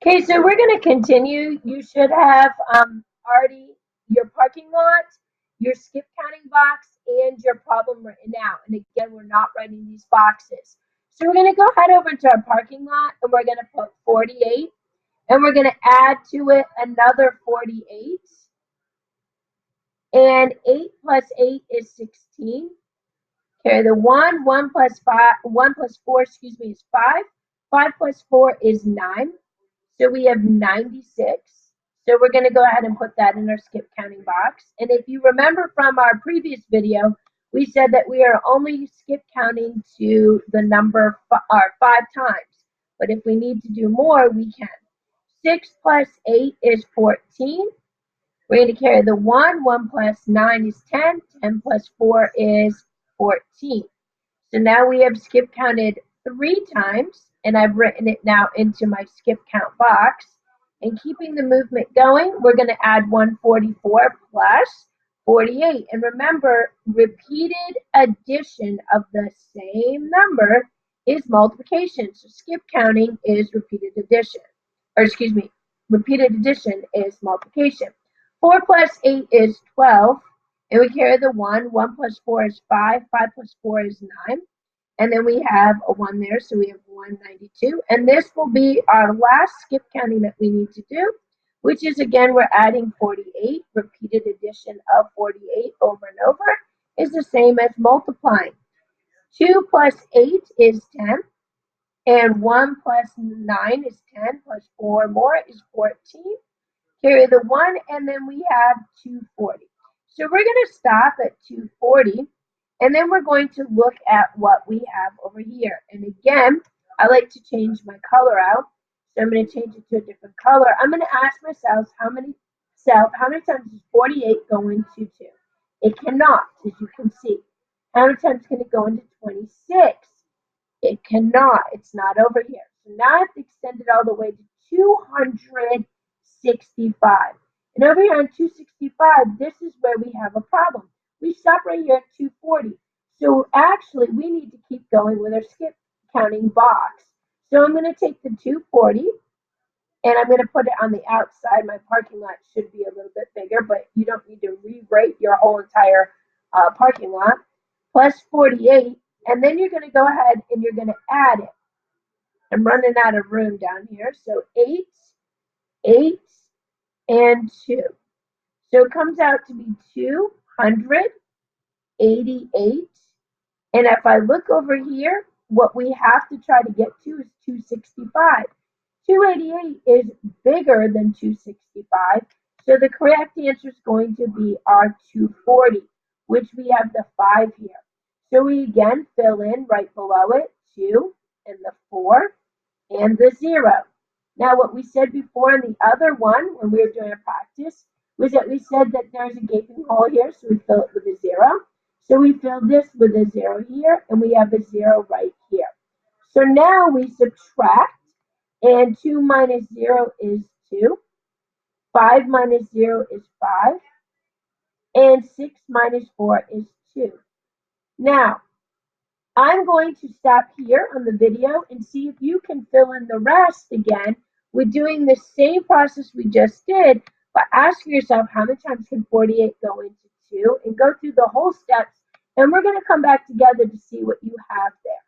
Okay, so we're going to continue. You should have already your parking lot, your skip counting box, and your problem written out. And again, we're not writing these boxes. So we're going to go head over to our parking lot, and we're going to put 48, and we're going to add to it another 48. And 8 plus 8 is 16. Okay, the 1 plus 5, 1 plus 4, is 5. 5 plus 4 is 9. So we have 96. So we're going to go ahead and put that in our skip counting box. And if you remember from our previous video, we said that we are only skip counting to the number 5 times. But if we need to do more, we can. 6 plus 8 is 14. We're going to carry the 1. 1 plus 9 is 10. 10 plus 4 is 14. So now we have skip counted 3 times, and I've written it now into my skip count box. And keeping the movement going, we're going to add 144 plus 48. And remember, repeated addition of the same number is multiplication. So skip counting is repeated addition. Repeated addition is multiplication. 4 plus 8 is 12. And we carry the 1. 1 plus 4 is 5. 5 plus 4 is 9. And then we have a 1 there, so we have 192. And this will be our last skip counting that we need to do, which is, again, we're adding 48. Repeated addition of 48 over and over is the same as multiplying. 2 plus 8 is 10. And 1 plus 9 is 10, plus 4 more is 14. Carry the 1, and then we have 240. So we're going to stop at 240, and then we're going to look at what we have over here. And again, I like to change my color out, so I'm going to change it to a different color. I'm going to ask myself how many times does 48 go into 2? It cannot, as you can see. How many times can it go into 26? It cannot. It's not over here. So now I have to extend it all the way to 265. And over here on 265, this is where we have a problem. We stop right here at 240. So actually, we need to keep going with our skip counting box. So I'm going to take the 240, and I'm going to put it on the outside. My parking lot should be a little bit bigger, but you don't need to rewrite your whole entire parking lot. Plus 48, and then you're going to go ahead and you're going to add it. I'm running out of room down here. So 8, 8, and 2. So it comes out to be 288. And if I look over here, what we have to try to get to is 265. 288 is bigger than 265. So the correct answer is going to be our 240, which we have the 5 here. So we again fill in right below it 2 and the 4 and the 0. Now what we said before in the other one when we were doing a practice was that we said that there's a gaping hole here, so we fill it with a 0. So we fill this with a 0 here, and we have a 0 right here. So now we subtract, and 2 minus 0 is 2. 5 minus 0 is 5. And 6 minus 4 is 2. Now, I'm going to stop here on the video and see if you can fill in the rest again with doing the same process we just did, but ask yourself how many times can 48 go into 2 and go through the whole steps, and we're going to come back together to see what you have there.